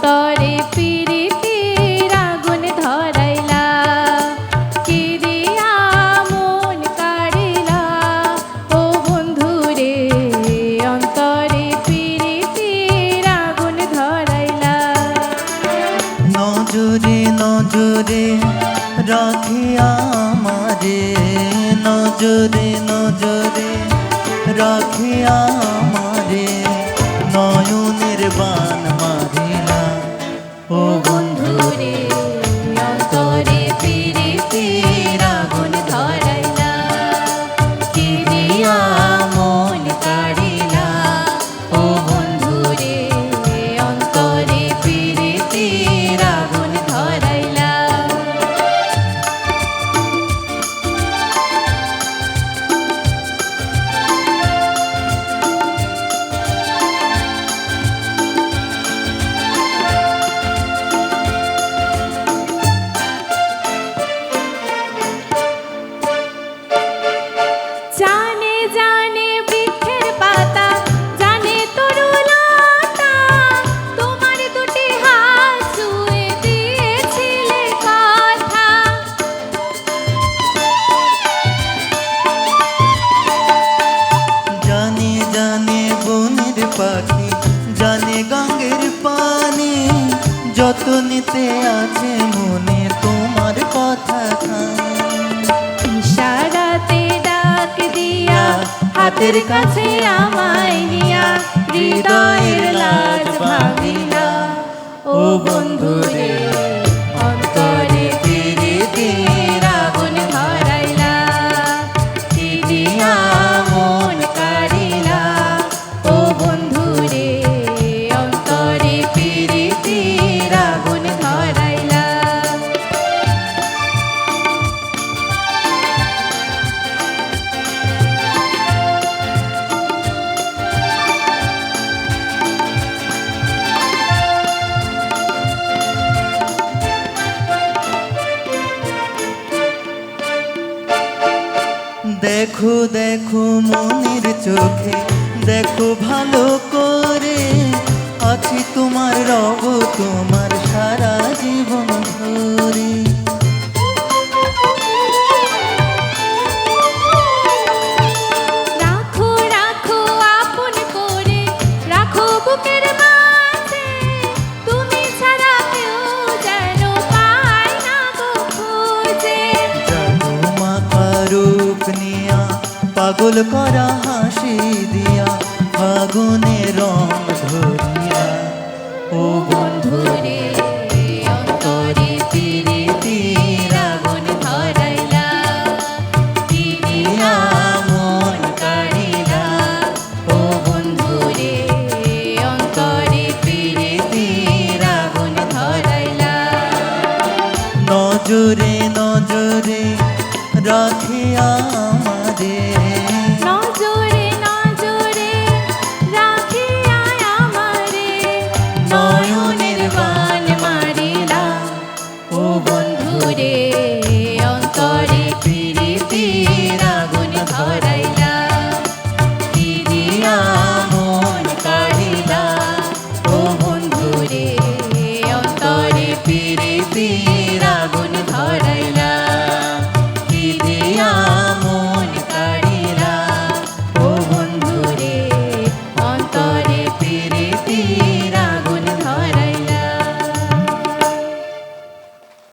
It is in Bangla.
অন্তরে প্রীতির আগুন ধরাইলা, কি দিয়া মন কাড়িলা ও বন্ধুরে, অন্তরে প্রীতির আগুন ধরাইলা। নজরে নজরে রাখিয়া আমারে, নজরে নজরে রাখিয়া আমারে, নয়নের বান মারিলা ও বন্ধুরে, অন্তরে প্রীতির আগুন ধরাইলা, কি দিয়া মন কাড়িলা ও বন্ধুরে, অন্তরে প্রীতির আগুন ধরাইলা। জানে জানে বৃক্ষের পাতা, জানে তরুলতা, তোমার দুটি হাত ছুঁয়ে দিয়েছিলে কথা। জানে জানে বনের পাখি, জানে গঙ্গের পানি, যত নিতে আছে মনে তোমার কথা খান। ইশারাতে ডাক দিয়া হাতের কাছে আমায় নিয়া, হৃদয়ের লাজ ভাঙিলা ও বন্ধুরে, অন্তরে প্রীতির আগুন ধরাইলা, কি দিয়া মন কাড়িলা ও বন্ধুরে, অন্তরে প্রীতির আগুন ধরাইলা। দেখো দেখো মনের চোখে, দেখো ভালো করে, আছি তোমার রব তোমার সারা জীবন ধরে। রাখো রাখো আপন করে, রাখো বুকের মাঝে, তুমি ছাড়া কেউ যেন পায় না গো খুঁজে। জানো মাখা রূপ নিয়া, পাগল করা হাসি দিয়া, ফাগুনে রং ধরিয়া ও বন্ধুরে, অন্তরে প্রীতির আগুন ধরাইলা, কি দিয়া মন কাড়িলা ও বন্ধুরে, অন্তরে প্রীতির আগুন ধরাইলা। নজরে নজরে রাখিয়া আমারে,